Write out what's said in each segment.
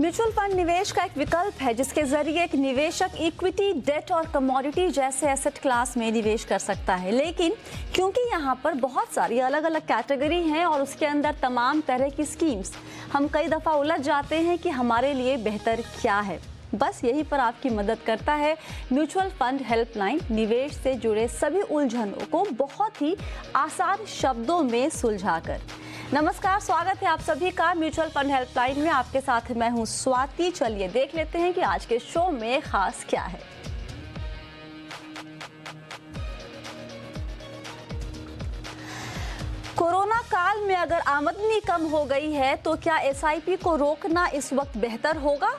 Mutual fund निवेश का एक विकल्प है जिसके जरिए एक निवेशक इक्विटी, डेट और कमोडिटी जैसे एसेट क्लास में निवेश कर सकता है। लेकिन क्योंकि यहाँ पर बहुत सारी अलग अलग कैटेगरी हैं और उसके अंदर तमाम तरह की स्कीम्स, हम कई दफ़ा उलझ जाते हैं कि हमारे लिए बेहतर क्या है। बस यहीं पर आपकी मदद करता है म्यूचुअल फंड हेल्पलाइन। निवेश से जुड़े सभी उलझनों को बहुत ही आसान शब्दों में सुलझाकर। नमस्कार, स्वागत है आप सभी का म्यूचुअल फंड हेल्पलाइन में। आपके साथ मैं हूं स्वाति। चलिए देख लेते हैं कि आज के शो में खास क्या है। कोरोना काल में अगर आमदनी कम हो गई है तो क्या एसआईपी को रोकना इस वक्त बेहतर होगा?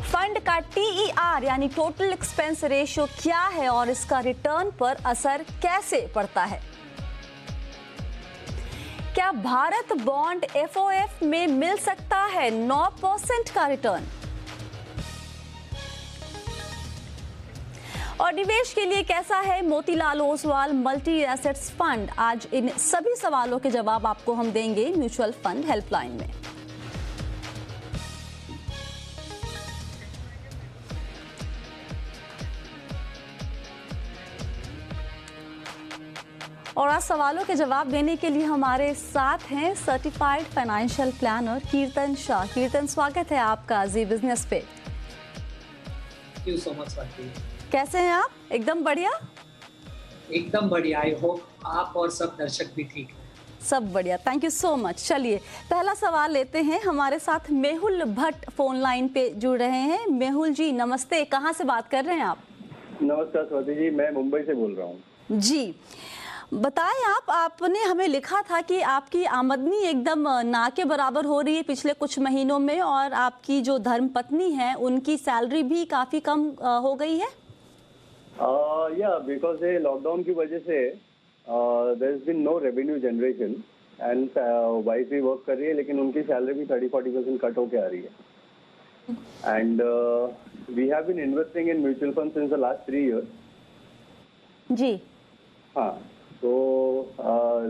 फंड का TER यानी टोटल एक्सपेंस रेशियो क्या है और इसका रिटर्न पर असर कैसे पड़ता है? क्या भारत बॉन्ड FOF में मिल सकता है 9% का रिटर्न? और निवेश के लिए कैसा है Motilal Oswal multi assets fund? आज इन सभी सवालों के जवाब आपको हम देंगे म्यूचुअल फंड हेल्पलाइन में। और आज सवालों के जवाब देने के लिए हमारे साथ हैं सर्टिफाइड फाइनेंशियल प्लानर कीर्तन शाह। कीर्तन, स्वागत है आपका जी बिजनेस पे। Thank you so much Swati. कैसे हैं आप? एकदम बढ़िया। एकदम बढ़िया। आई होप आप और सब दर्शक भी ठीक हैं। सब बढ़िया, थैंक यू सो मच। चलिए पहला सवाल लेते हैं। हमारे साथ मेहुल भट्ट फोन लाइन पे जुड़ रहे हैं। मेहुल जी नमस्ते, कहाँ से बात कर रहे हैं आप? नमस्कार स्वाति जी, मैं मुंबई से बोल रहा हूँ। जी बताएं, आपने हमें लिखा था कि आपकी आमदनी एकदम ना के बराबर हो रही है पिछले कुछ महीनों में, और आपकी जो धर्मपत्नी है उनकी सैलरी भी काफी कम हो गई है। या बिकॉज ये लॉकडाउन की वजह से there is been no revenue generation and wife भी वर्क कर रही है लेकिन उनकी सैलरी भी 30-40% कट होके आ रही है। And we have been investing in mutual fund since the last 3 years। जी हाँ, तो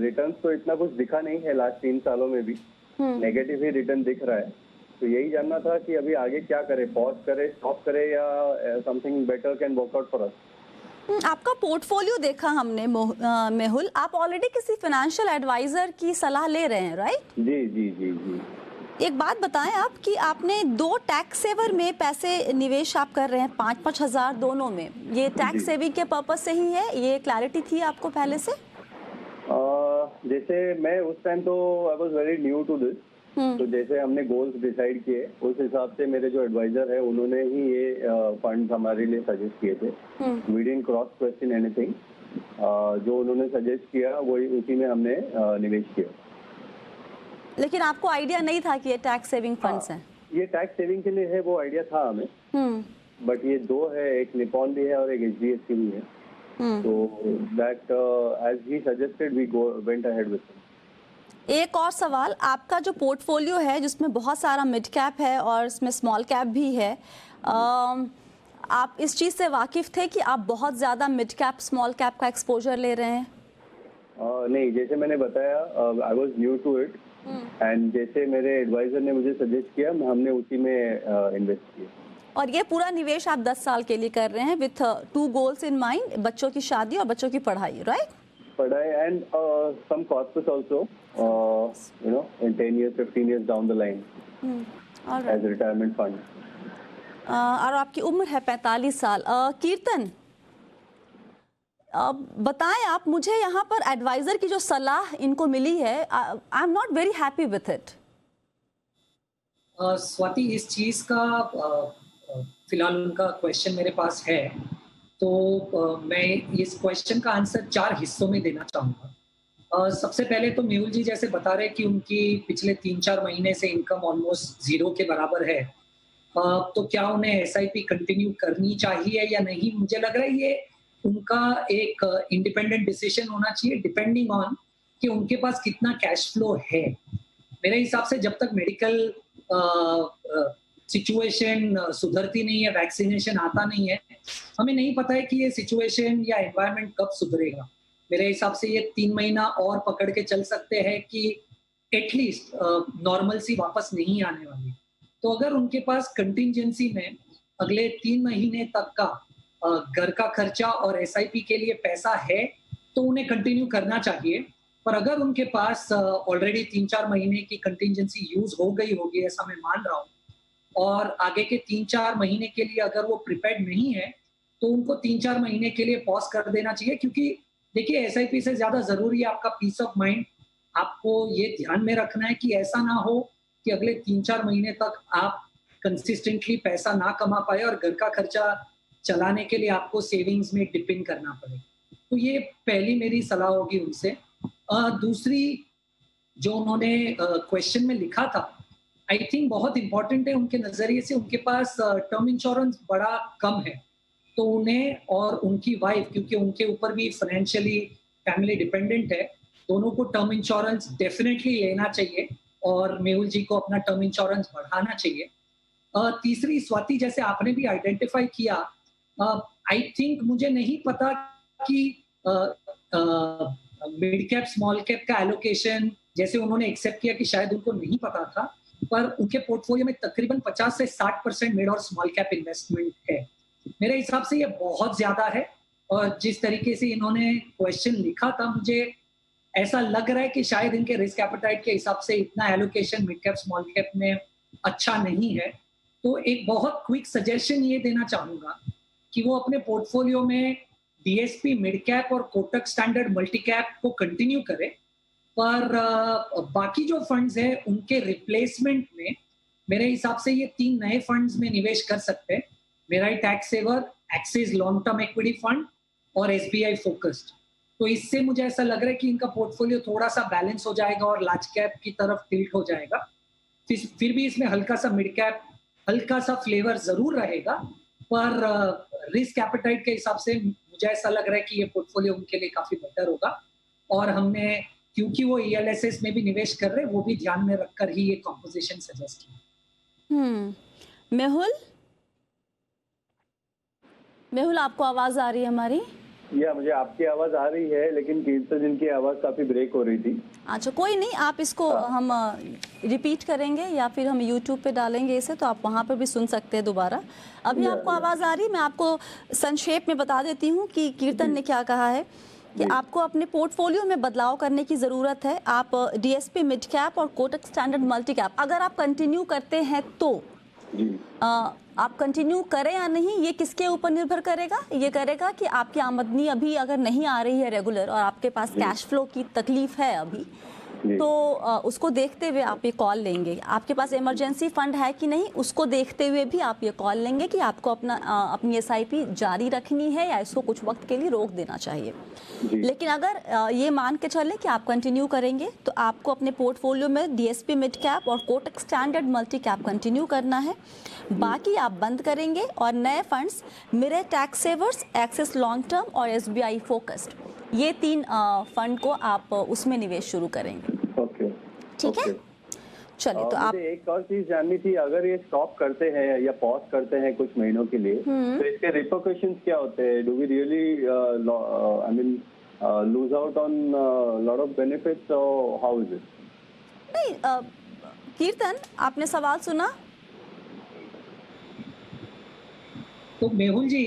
रिटर्न्स तो इतना कुछ दिखा नहीं है लास्ट 3 सालों में भी, नेगेटिव ही रिटर्न दिख रहा है। तो यही जानना था कि अभी आगे क्या करें, पॉज करें, स्टॉप करें या something better can work out for us. आपका पोर्टफोलियो देखा हमने मेहुल, आप ऑलरेडी किसी फाइनेंशियल एडवाइजर की सलाह ले रहे हैं, राइट? जी जी जी जी। एक बात बताएं आप कि आपने 2 टैक्स सेवर में पैसे निवेश आप कर रहे हैं, 5-5 हजार दोनों में। ये टैक्स सेविंग के पर्पज से ही है? ये क्लैरिटी थी आपको पहले से? जैसे मैं उस टाइम तो I was very new to this, तो जैसे हमने गोल्स डिसाइड किए उस हिसाब से मेरे जो एडवाइजर है उन्होंने ही ये फंड हमारे लिए सजेस्ट किए थे। We didn't cross question anything, जो उन्होंने सजेस्ट किया वही उसी में हमने निवेश किया। लेकिन आपको आइडिया नहीं था कि ये टैक्स सेविंग फंड्स हैं? ये टैक्स सेविंग के लिए है, वो आइडिया था हमें, बट ये 2 है, एक निपॉन भी है और एक HDFC भी है। तो that as he suggested we went ahead with him. एक और सवाल, आपका जो पोर्टफोलियो है जिसमें बहुत सारा मिड कैप है और इसमें स्मॉल कैप भी है, आप इस चीज से वाकिफ थे कि आप बहुत ज्यादा मिड कैप स्मॉल कैप का एक्सपोजर ले रहे हैं? नहीं, जैसे मैंने बताया I was new to it and जैसे मेरे एडवाइजर ने मुझे सजेस्ट किया हमने उसी में इन्वेस्ट किया। और ये पूरा निवेश आप 10 साल के लिए कर रहे हैं विथ 2 गोल्स इन माइंड, बच्चों की शादी और बच्चों की पढ़ाई, राइट? पढ़ाई and some costs also, you know, in 10 years 15 years down the line as retirement fund. और आपकी उम्र है 45 साल। कीर्तन, बताएं आप मुझे, यहाँ पर एडवाइजर की जो सलाह इनको मिली है, I am not very happy with it. Swati, इस चीज का फिलहाल उनका क्वेश्चन मेरे पास है, तो मैं इस क्वेश्चन का आंसर 4 हिस्सों में देना चाहूंगा। सबसे पहले तो मेहुल जी जैसे बता रहे कि उनकी पिछले 3-4 महीने से इनकम ऑलमोस्ट 0 के बराबर है, तो क्या उन्हें SIP कंटिन्यू करनी चाहिए या नहीं? मुझे लग रहा है ये उनका एक इंडिपेंडेंट डिसीजन होना चाहिए डिपेंडिंग ऑन कि उनके पास कितना कैश फ्लो है। मेरे हिसाब से जब तक मेडिकल सिचुएशन सुधरती नहीं है, वैक्सीनेशन आता नहीं है, हमें नहीं पता है कि ये सिचुएशन या एनवायरनमेंट कब सुधरेगा। मेरे हिसाब से ये 3 महीना और पकड़ के चल सकते हैं कि एटलीस्ट नॉर्मल सी वापस नहीं आने वाली। तो अगर उनके पास कंटिंजेंसी में अगले 3 महीने तक का घर का खर्चा और एसआईपी के लिए पैसा है तो उन्हें कंटिन्यू करना चाहिए। पर अगर उनके पास ऑलरेडी 3-4 महीने की कंटिंजेंसी यूज हो गई होगी, ऐसा मैं मान रहा हूँ, और आगे के 3-4 महीने के लिए अगर वो प्रिपेयर्ड नहीं है तो उनको 3-4 महीने के लिए पॉज कर देना चाहिए। क्योंकि देखिए, एसआईपी से ज्यादा जरूरी है आपका पीस ऑफ माइंड। आपको ये ध्यान में रखना है कि ऐसा ना हो कि अगले 3-4 महीने तक आप कंसिस्टेंटली पैसा ना कमा पाए और घर का खर्चा चलाने के लिए आपको सेविंग्स में डिपेंड करना पड़े। तो ये पहली मेरी सलाह होगी उनसे। दूसरी जो उन्होंने क्वेश्चन में लिखा था, आई थिंक बहुत इंपॉर्टेंट है उनके नजरिए से। उनके पास टर्म इंश्योरेंस बड़ा कम है, तो उन्हें और उनकी वाइफ, क्योंकि उनके ऊपर भी फाइनेंशियली फैमिली डिपेंडेंट है, दोनों को टर्म इंश्योरेंस डेफिनेटली लेना चाहिए और मेहुल जी को अपना टर्म इंश्योरेंस बढ़ाना चाहिए। तीसरी, स्वाति, जैसे आपने भी आइडेंटिफाई किया, आई थिंक मुझे नहीं पता कि मिड कैप स्मॉल कैप का एलोकेशन जैसे उन्होंने एक्सेप्ट किया कि शायद उनको नहीं पता था, पर उनके पोर्टफोलियो में तकरीबन 50 से 60% मिड और स्मॉल कैप इन्वेस्टमेंट है। मेरे हिसाब से ये बहुत ज्यादा है, और जिस तरीके से इन्होंने क्वेश्चन लिखा था, मुझे ऐसा लग रहा है कि शायद इनके रिस्क एपेटाइट के हिसाब से इतना allocation mid cap small cap में अच्छा नहीं है। तो एक बहुत क्विक सजेशन ये देना चाहूंगा कि वो अपने पोर्टफोलियो में डीएसपी मिड कैप और कोटक स्टैंडर्ड मल्टी कैप को कंटिन्यू करें, पर बाकी जो फंड्स हैं उनके रिप्लेसमेंट में मेरे हिसाब से ये 3 नए फंड्स में निवेश कर सकते हैं। मेरा tax saver, Axis long term equity fund और एसबीआई फोकस्ड। तो इससे मुझे ऐसा लग रहा है कि इनका पोर्टफोलियो थोड़ा सा बैलेंस हो जाएगा और लार्ज कैप की तरफ टिल्ट हो जाएगा। फिर भी इसमें हल्का सा मिड कैप, हल्का सा फ्लेवर जरूर रहेगा, पर रिस्क एपेटाइट के हिसाब से मुझे ऐसा लग रहा है कि ये पोर्टफोलियो उनके लिए काफी बेटर होगा। और हमने, क्योंकि वो ईएलएसएस में भी निवेश कर रहे हैं, वो भी ध्यान में रखकर ही ये कॉम्पोजिशन सजेस्ट की। मेहुल, आपको आवाज आ रही है हमारी? या मुझे आपकी आवाज आ रही है, लेकिन कीर्तन जिनकी आवाज काफी ब्रेक हो रही थी। अच्छा, कोई नहीं, आप इसको हम रिपीट करेंगे या फिर हम YouTube पे डालेंगे इसे, तो आप वहाँ पर भी सुन सकते हैं दोबारा। अभी आपको आवाज़ आ रही है? मैं आपको संक्षेप में बता देती हूँ कि कीर्तन ने क्या कहा है कि आपको अपने पोर्टफोलियो में बदलाव करने की ज़रूरत है। आप डीएसपी मिड कैप और कोटक स्टैंडर्ड मल्टी कैप अगर आप कंटिन्यू करते हैं तो आप कंटिन्यू करें या नहीं, ये किसके ऊपर निर्भर करेगा? ये करेगा कि आपकी आमदनी अभी अगर नहीं आ रही है रेगुलर और आपके पास कैश फ्लो की तकलीफ है अभी, तो उसको देखते हुए आप ये कॉल लेंगे। आपके पास इमरजेंसी फंड है कि नहीं, उसको देखते हुए भी आप ये कॉल लेंगे कि आपको अपनी एसआईपी जारी रखनी है या इसको कुछ वक्त के लिए रोक देना चाहिए। लेकिन अगर ये मान के चले कि आप कंटिन्यू करेंगे, तो आपको अपने पोर्टफोलियो में डीएसपी मिड कैप और Kotak standard multi cap continue करना है। बाकी आप बंद करेंगे और नए फंड्स मेरे टैक्स सेवर्स, एक्सिस लॉन्ग टर्म और एसबीआई फोकस्ड, ये 3 फंड को आप उसमें निवेश शुरू करेंगे। ओके, ठीक है, चलिए। तो आप, एक और चीज जाननी थी, अगर ये स्टॉप करते हैं या पॉज करते हैं कुछ महीनों के लिए, तो इसके रिपरकशंस क्या होते हैं? Do we really I mean lose out on lot of benefits, और हाउ इज इट? नहीं, कीर्तन, आपने सवाल सुना? तो मेहुल जी,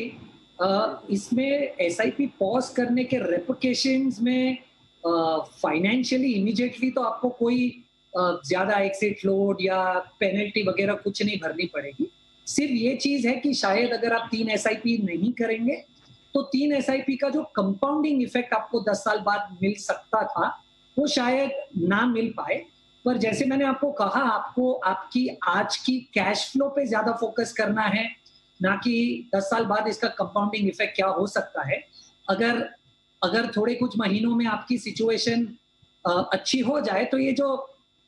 इसमें एसआईपी पॉज करने के रेपरकशंस में फाइनेंशियली इमीडिएटली तो आपको कोई ज्यादा एग्जिट लोड या पेनल्टी वगैरह कुछ नहीं भरनी पड़ेगी। सिर्फ ये चीज है कि शायद अगर आप 3 एसआईपी नहीं करेंगे तो 3 एसआईपी का जो कंपाउंडिंग इफेक्ट आपको 10 साल बाद मिल सकता था, वो शायद ना मिल पाए। पर जैसे मैंने आपको कहा, आपको आपकी आज की कैश फ्लो पे ज्यादा फोकस करना है, ना कि 10 साल बाद इसका कंपाउंडिंग इफेक्ट क्या हो सकता है। अगर थोड़े कुछ महीनों में आपकी सिचुएशन अच्छी हो जाए, तो ये जो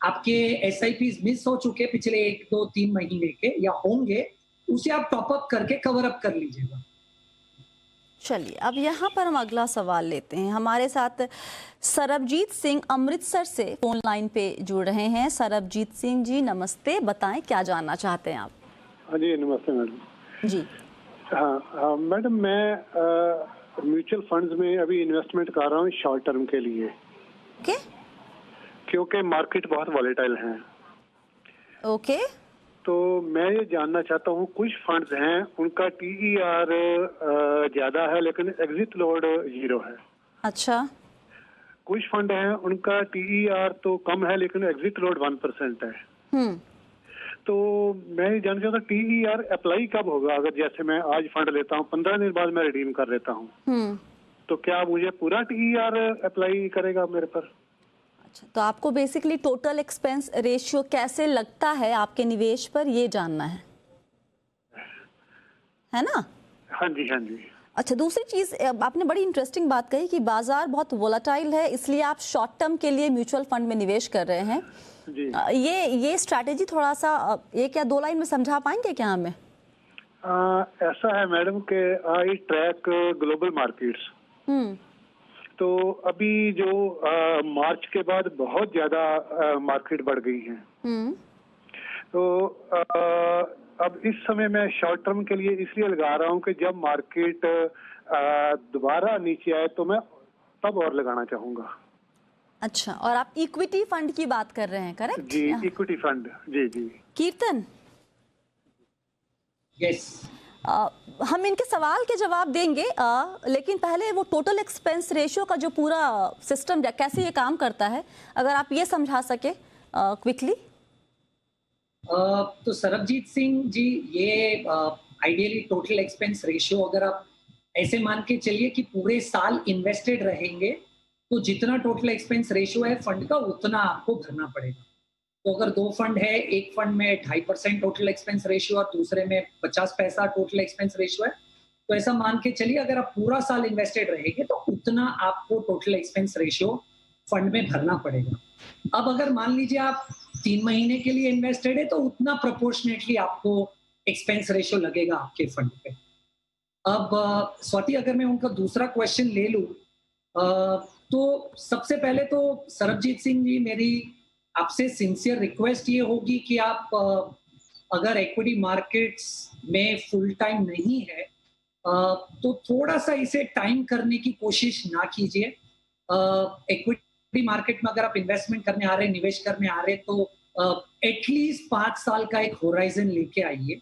आपके एसआईपीज मिस हो चुके पिछले 1, 2, 3 महीने के या होंगे, उसे आप टॉप अप करके कवर अप कर लीजिएगा। चलिए, अब यहाँ पर हम अगला सवाल लेते हैं। हमारे साथ सरबजीत सिंह अमृतसर से फोन लाइन पे जुड़ रहे हैं। सरबजीत सिंह जी नमस्ते, बताएं क्या जानना चाहते हैं आप? हाँ जी, नमस्ते मैडम जी। हाँ मैडम, मैं म्यूचुअल फंड्स में अभी इन्वेस्टमेंट कर रहा हूँ शॉर्ट टर्म के लिए, ओके क्योंकि मार्केट बहुत वॉलेटाइल है। ओके तो मैं ये जानना चाहता हूँ, कुछ फंड्स हैं उनका TER ज्यादा है लेकिन एग्जिट लोड 0 है। अच्छा कुछ फंड हैं उनका TER तो कम है लेकिन एग्जिट लोड 1% है। हम्म तो मैं ये जानना चाहता हूँ TER अप्लाई कब होगा? अगर जैसे मैं आज फंड लेता हूँ, 15 दिन बाद मैं रिडीम कर लेता हूँ, तो क्या मुझे पूरा TER अप्लाई करेगा मेरे पर? अच्छा, तो आपको बेसिकली टोटल एक्सपेंस रेशियो कैसे लगता है आपके निवेश पर, ये जानना है ना? हाँ जी, हाँ जी। अच्छा, दूसरी चीज़ आपने बड़ी इंटरेस्टिंग बात कही कि बाजार बहुत वोलाटाइल है, इसलिए आप शॉर्ट टर्म के लिए म्यूचुअल फंड में निवेश कर रहे हैं जी। ये स्ट्रैटेजी थोड़ा सा 1 या 2 लाइन में समझा पाएंगे क्या हमें? ऐसा है मैडम कि आई ट्रैक ग्लोबल मार्केट्स। तो अभी जो मार्च के बाद बहुत ज्यादा मार्केट बढ़ गई है। तो अब इस समय मैं शॉर्ट टर्म के लिए इसलिए लगा रहा हूँ कि जब मार्केट दोबारा नीचे आए तो मैं तब और लगाना चाहूंगा। अच्छा, और आप इक्विटी फंड की बात कर रहे हैं, करेक्ट? जी, इक्विटी फंड। जी जी। कीर्तन, यस। हम इनके सवाल के जवाब देंगे, लेकिन पहले वो टोटल एक्सपेंस रेशियो का जो पूरा सिस्टम कैसे ये काम करता है, अगर आप ये समझा सके क्विकली। तो सरबजीत सिंह जी, ये आइडियली टोटल एक्सपेंस रेशियो अगर आप ऐसे मान के चलिए कि पूरे साल इन्वेस्टेड रहेंगे तो जितना टोटल एक्सपेंस रेशियो है फंड का उतना आपको भरना पड़ेगा। तो अगर 2 फंड है, एक फंड में 2.5% टोटल एक्सपेंस रेशियो और दूसरे में 50 पैसा टोटल एक्सपेंस रेशियो है, तो ऐसा मान के चलिए अगर आप पूरा साल इन्वेस्टेड रहेंगे तो उतना आपको टोटल एक्सपेंस रेशियो फंड में भरना पड़ेगा। अब अगर मान लीजिए आप 3 महीने के लिए इन्वेस्टेड है तो उतना प्रोपोर्शनेटली आपको एक्सपेंस रेशियो लगेगा आपके फंड पे। अब स्वाति, अगर मैं उनका दूसरा क्वेश्चन ले लूं, तो सबसे पहले तो सरबजीत सिंह जी, मेरी आपसे सिंसियर रिक्वेस्ट ये होगी कि आप अगर इक्विटी मार्केट्स में फुल टाइम नहीं है तो थोड़ा सा इसे टाइम करने की कोशिश ना कीजिए। इक्विटी मार्केट में अगर आप इन्वेस्टमेंट करने आ रहे हैं, निवेश करने आ रहे हैं, तो एटलीस्ट 5 साल का एक होराइजन लेके आइए।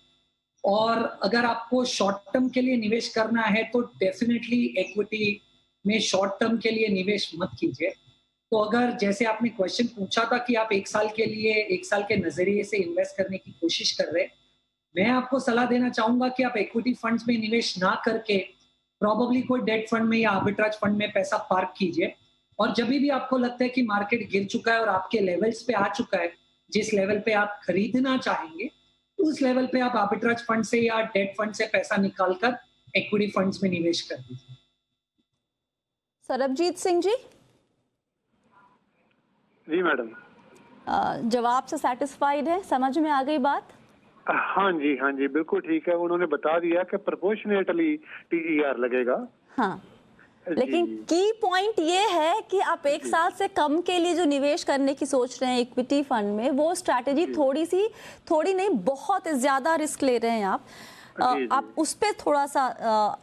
और अगर आपको शॉर्ट टर्म के लिए निवेश करना है तो डेफिनेटली इक्विटी में शॉर्ट टर्म के लिए निवेश मत कीजिए। तो अगर जैसे आपने क्वेश्चन पूछा था कि आप 1 साल के लिए, 1 साल के नजरिए से इन्वेस्ट करने की कोशिश कर रहे हैं, मैं आपको सलाह देना चाहूंगा कि आप इक्विटी फंड्स में निवेश ना करके प्रॉबेबली कोई डेट फंड में या आर्बिट्राज फंड में पैसा पार्क कीजिए। और जब भी आपको लगता है कि मार्केट गिर चुका है और आपके लेवल्स पे आ चुका है, जिस लेवल पे आप खरीदना चाहेंगे, उस लेवल पे आप आर्बिट्राज फंड से या डेट फंड से पैसा निकालकर इक्विटी फंड्स में निवेश कर दीजिए। सरबजीत सिंह जी। जी मैडम। जवाब से सेटिस्फाइड है? समझ में आ गई बात? हाँ जी, हाँ जी, बिल्कुल ठीक है। उन्होंने बता दिया कि प्रोपोर्शनेटली TER लगेगा। हाँ, लेकिन की पॉइंट ये है कि आप 1 साल से कम के लिए जो निवेश करने की सोच रहे हैं इक्विटी फंड में, वो स्ट्रैटेजी थोड़ी नहीं, बहुत ज्यादा रिस्क ले रहे हैं आप। आप उस पर थोड़ा सा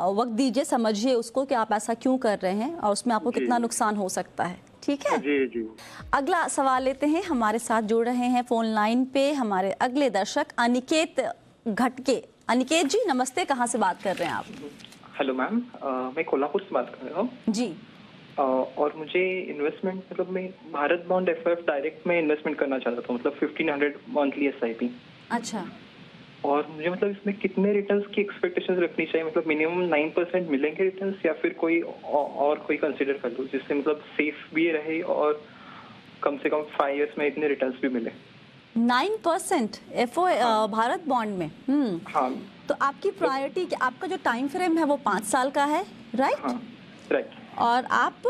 वक्त दीजिए, समझिए उसको कि आप ऐसा क्यों कर रहे हैं और उसमें आपको कितना नुकसान हो सकता है। ठीक है जी जी। अगला सवाल लेते हैं। हमारे साथ जुड़ रहे हैं फोन लाइन पे हमारे अगले दर्शक अनिकेत घटके। अनिकेत जी नमस्ते, कहाँ से बात कर रहे हैं आप? हेलो मैम, मैं कोल्हापुर से बात कर रहा हूँ जी। और मुझे इन्वेस्टमेंट, मतलब मैं भारत बॉन्ड FF डायरेक्ट में इन्वेस्टमेंट करना चाहता था, मतलब 1500 मंथली SIP। अच्छा। और मुझे मतलब इसमें कितने रिटर्न्स की एक्सपेक्टेशंस रखनी चाहिए? मतलब मिनिमम 9% मिलेंगे रिटर्न्स, या फिर कोई और कोई कंसीडर कर लूँ जिससे मतलब सेफ भी रहे और कम से कम 5 इयर्स में इतने रिटर्न्स भी मिले? 9% FO भारत बॉन्ड में? हाँ। तो आपकी प्रायोरिटी, आपका जो टाइम फ्रेम है वो 5 साल का है, राइट? हाँ, राइट। और आप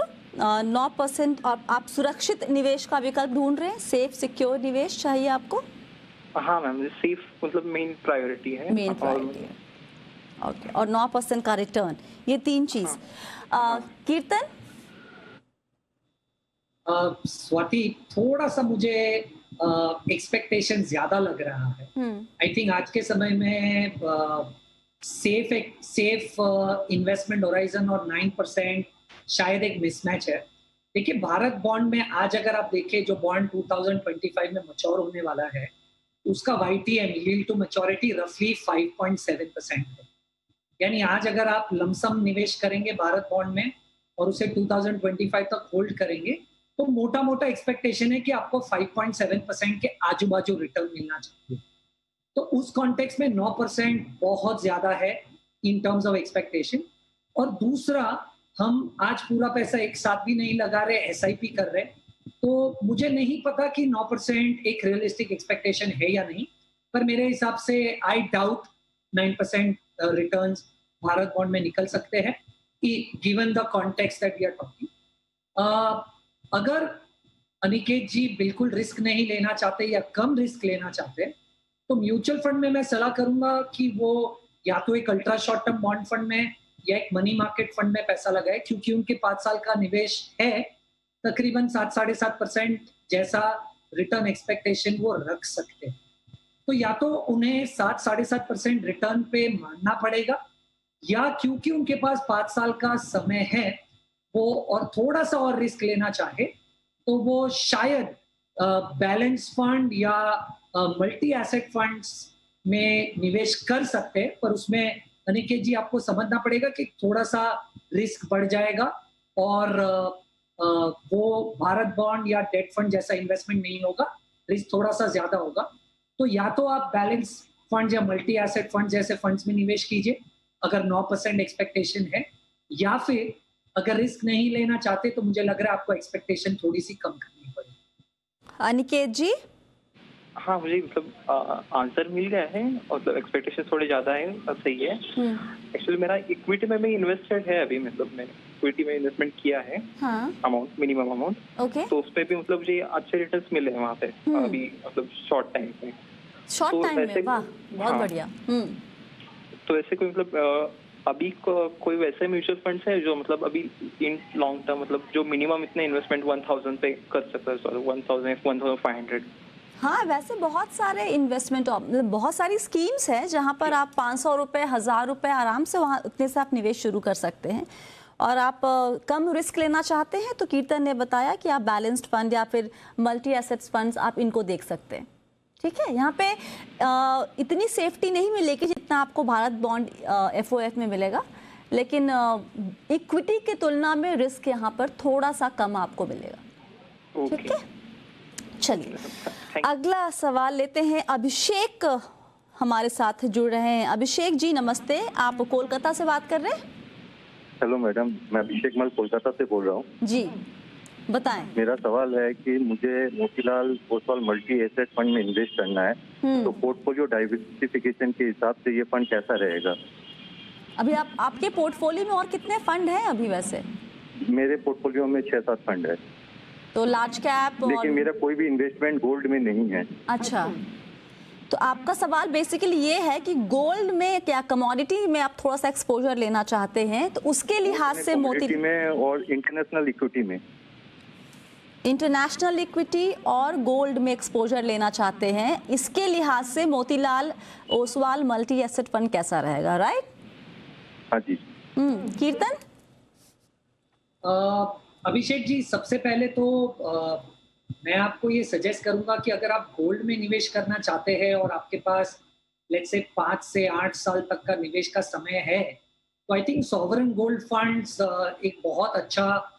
9% और आप सुरक्षित निवेश का विकल्प ढूंढ रहे हैं, सेफ सिक्योर निवेश चाहिए आपको? हाँ मैम, सेफ मतलब मेन प्रायोरिटी है। मेन प्रायोरिटी है, ओके। और 9% का रिटर्न, ये 3 चीज। कीर्तन। स्वाति, थोड़ा सा मुझे एक्सपेक्टेशन ज्यादा लग रहा है। आई थिंक आज के समय में सेफ इन्वेस्टमेंट होराइजन और 9% शायद एक मिसमैच है। देखिए, भारत बॉन्ड में आज अगर आप देखें, जो बॉन्ड 2025 में मैच्योर होने वाला है, उसका YTM यील्ड टू मैच्योरिटी रफली 5.7% है। यानी आज अगर आप लमसम निवेश करेंगे भारत बॉन्ड में और उसे 2025 तक होल्ड करेंगे, तो मोटा मोटा एक्सपेक्टेशन है कि आपको 5.7% के आजू बाजू रिटर्न मिलना चाहिए। तो उस कॉन्टेक्स्ट में 9% बहुत ज्यादा है इन टर्म्स ऑफ एक्सपेक्टेशन। और दूसरा, हम आज पूरा पैसा एक साथ भी नहीं लगा रहे, SIP कर रहे, तो मुझे नहीं पता कि 9% एक रियलिस्टिक एक्सपेक्टेशन है या नहीं, पर मेरे हिसाब से I doubt 9% returns Bharat bond में निकल सकते हैं, given the context that we are talking. अगर अनिकेत जी बिल्कुल रिस्क नहीं लेना चाहते या कम रिस्क लेना चाहते, तो म्यूचुअल फंड में मैं सलाह करूंगा कि वो या तो एक ultra short term bond fund में या एक मनी मार्केट फंड में पैसा लगाए, क्योंकि उनके 5 साल का निवेश है, तकरीबन 7-7.5% जैसा रिटर्न एक्सपेक्टेशन वो रख सकते हैं। तो या तो उन्हें 7-7.5% रिटर्न पे मानना पड़ेगा, या क्योंकि उनके पास 5 साल का समय है वो और थोड़ा सा और रिस्क लेना चाहे, तो वो शायद बैलेंस फंड या मल्टी एसेट फंड्स में निवेश कर सकते हैं। पर उसमें अनिकेत जी आपको समझना पड़ेगा कि थोड़ा सा रिस्क बढ़ जाएगा और वो भारत बॉन्ड या डेट फंड जैसा इन्वेस्टमेंट नहीं होगा, रिस्क थोड़ा सा ज्यादा होगा। तो या तो आप बैलेंस फंड या मल्टी एसेट फंड जैसे फंड्स में निवेश कीजिए अगर 9% एक्सपेक्टेशन है, या फिर अगर रिस्क नहीं लेना चाहते तो मुझे लग रहा है आपको एक्सपेक्टेशन थोड़ी सी कम करनी पड़ेगी। अनिकेत जी? हाँ, मुझे मतलब आंसर मिल गया है, मतलब एक्सपेक्टेशन थोड़े ज्यादा है, अब सही है। एक्चुअली मेरा इक्विटी में इन्वेस्टेड है अभी, मतलब मैंने इक्विटी में इन्वेस्टमेंट किया है, अमाउंट, मिनिमम अमाउंट, तो उस पे भी मतलब मुझे अच्छे रिटर्न्स मिले हैं वहाँ पे अभी, मतलब शॉर्ट टाइम में। वाह, बहुत बढ़िया। तो ऐसे कोई मतलब अभी कोई वैसे म्यूचुअल फंड्स है जो मतलब अभी इन लॉन्ग टर्म, मतलब जो मिनिमम इतने इन्वेस्टमेंट 1000 पे कर सकता है, 1500। हाँ, वैसे बहुत सारे इन्वेस्टमेंट, बहुत सारी स्कीम्स हैं जहाँ पर आप 500 रुपये, 1000 रुपये आराम से वहाँ उतने से आप निवेश शुरू कर सकते हैं। और आप कम रिस्क लेना चाहते हैं तो कीर्तन ने बताया कि आप बैलेंस्ड फंड या फिर मल्टी एसेट्स फंड्स आप इनको देख सकते हैं। ठीक है, यहाँ पे इतनी सेफ्टी नहीं मिलेगी जितना आपको भारत बॉन्ड FOF में मिलेगा, लेकिन इक्विटी की तुलना में रिस्क यहाँ पर थोड़ा सा कम आपको मिलेगा। ठीक है, चलिए अगला सवाल लेते हैं। अभिषेक हमारे साथ जुड़ रहे हैं। अभिषेक जी नमस्ते, आप कोलकाता से बात कर रहे हैं? हेलो मैडम, मैं अभिषेक मल कोलकाता से बोल रहा हूँ जी, बताएं। मेरा सवाल है कि मुझे Motilal Oswal multi asset fund में इन्वेस्ट करना है, तो पोर्टफोलियो डाइवर्सिफिकेशन के हिसाब से ये फंड कैसा रहेगा? अभी आपके पोर्टफोलियो में और कितने फंड हैं अभी? वैसे मेरे पोर्टफोलियो में 6-7 फंड है, तो लार्ज कैप, लेकिन मेरा कोई भी इन्वेस्टमेंट गोल्ड में नहीं है। अच्छा, तो आपका सवाल बेसिकली ये है कि गोल्ड में क्या कमोडिटी में आप थोड़ा सा एक्सपोजर लेना चाहते हैं, तो उसके लिहाज से मोती में और इंटरनेशनल इक्विटी में, इंटरनेशनल इक्विटी और गोल्ड में एक्सपोजर लेना चाहते हैं, इसके लिहाज से Motilal Oswal multi asset fund कैसा रहेगा, राइट? हाँ जी। कीर्तन? अभिषेक जी, सबसे पहले तो मैं आपको ये सजेस्ट करूंगा कि अगर आप गोल्ड में निवेश करना चाहते हैं और आपके पास लेट्स से 5 से 8 साल तक का निवेश का समय है, तो I think sovereign gold funds एक बहुत अच्छा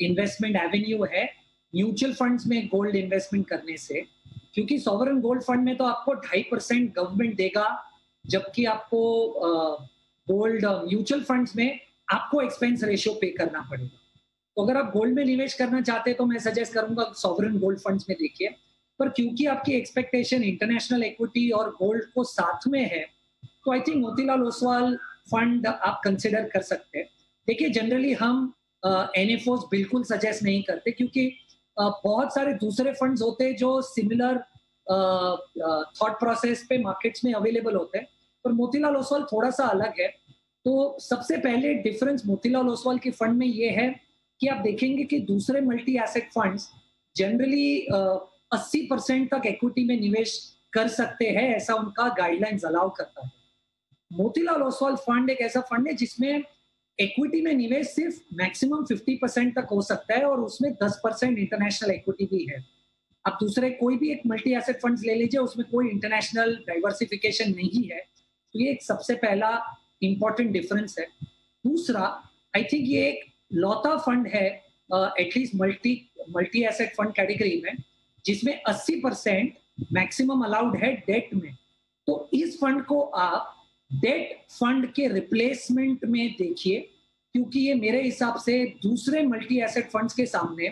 इन्वेस्टमेंट एवेन्यू है म्यूचुअल फंड्स में गोल्ड इन्वेस्टमेंट करने से, क्योंकि सॉवरेन गोल्ड फंड में तो आपको 2.5% गवर्नमेंट देगा, जबकि आपको गोल्ड म्यूचुअल फंड्स में आपको एक्सपेंस रेशियो पे करना पड़ेगा। तो अगर आप गोल्ड में निवेश करना चाहते हैं तो मैं सजेस्ट करूंगा सॉवरेन गोल्ड फंड्स में देखिए। पर क्योंकि आपकी एक्सपेक्टेशन इंटरनेशनल इक्विटी और गोल्ड को साथ में है, तो I think Motilal Oswal fund आप कंसिडर कर सकते हैं। देखिए, जनरली हम NFOs बिल्कुल सजेस्ट नहीं करते, क्योंकि बहुत सारे दूसरे फंड्स होते हैं जो सिमिलर थॉट प्रोसेस पे मार्केट्स में अवेलेबल होते हैं, पर मोतीलाल ओसवाल थोड़ा सा अलग है। तो सबसे पहले डिफरेंस मोतीलाल ओसवाल के फंड में ये है कि आप देखेंगे कि दूसरे मल्टी एसेट फंड्स जनरली 80% तक इक्विटी में निवेश कर सकते हैं, ऐसा उनका गाइडलाइंस अलाउ करता है। मोतीलाल ओसवाल फंड एक ऐसा फंड है जिसमें इक्विटी में निवेश सिर्फ मैक्सिमम 50% तक हो सकता है और उसमें 10% इंटरनेशनल इक्विटी भी है। अब दूसरे कोई भी एक मल्टी एसेट फंड्स ले लीजिए, उसमें कोई इंटरनेशनल डाइवर्सिफिकेशन नहीं है, तो ये एक सबसे पहला इंपॉर्टेंट डिफरेंस है। दूसरा, आई थिंक ये एक लौता फंड है at least multi asset fund category में जिसमें 80% मैक्सिमम अलाउड है डेट में। तो इस फंड को आप डेट फंड के रिप्लेसमेंट में देखिए, क्योंकि ये मेरे हिसाब से दूसरे मल्टी एसेट फंड्स के सामने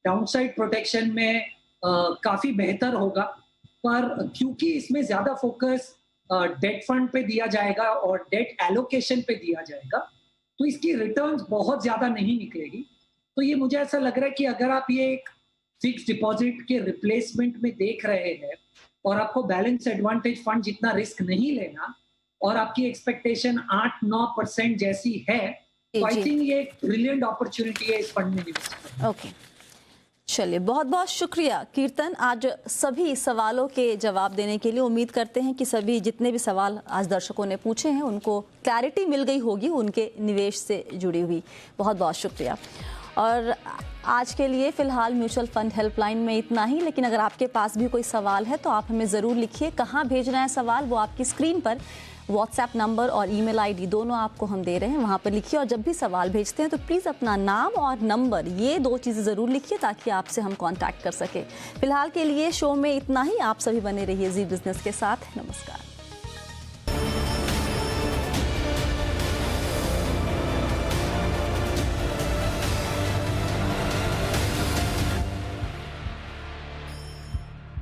डाउनसाइड प्रोटेक्शन में काफी बेहतर होगा। पर क्योंकि इसमें ज्यादा फोकस डेट फंड पे दिया जाएगा और डेट एलोकेशन पे दिया जाएगा, तो इसकी रिटर्न्स बहुत ज्यादा नहीं निकलेगी। तो ये मुझे ऐसा लग रहा है कि अगर आप ये एक फिक्स डिपॉजिट के रिप्लेसमेंट में देख रहे हैं और आपको बैलेंस एडवांटेज फंड जितना रिस्क नहीं लेना और आपकी एक्सपेक्टेशन 8-9% जैसी है, तो आई थिंक ये एक ब्रिलियंट अपॉर्चुनिटी है इस फंड में निवेश करने। ओके, चलिए बहुत बहुत शुक्रिया कीर्तन आज सभी सवालों के जवाब देने के लिए। उम्मीद करते हैं कि सभी जितने भी सवाल आज दर्शकों ने पूछे हैं उनको क्लैरिटी मिल गई होगी उनके निवेश से जुड़ी हुई। बहुत बहुत शुक्रिया। और आज के लिए फ़िलहाल म्यूचुअल फंड हेल्पलाइन में इतना ही, लेकिन अगर आपके पास भी कोई सवाल है तो आप हमें ज़रूर लिखिए। कहाँ भेजना है सवाल, वो आपकी स्क्रीन पर व्हाट्सएप नंबर और ईमेल आईडी दोनों आपको हम दे रहे हैं, वहाँ पर लिखिए। और जब भी सवाल भेजते हैं तो प्लीज़ अपना नाम और नंबर, ये 2 चीज़ें ज़रूर लिखिए ताकि आपसे हम कांटेक्ट कर सकें। फिलहाल के लिए शो में इतना ही। आप सभी बने रहिए जी बिज़नेस के साथ। नमस्कार।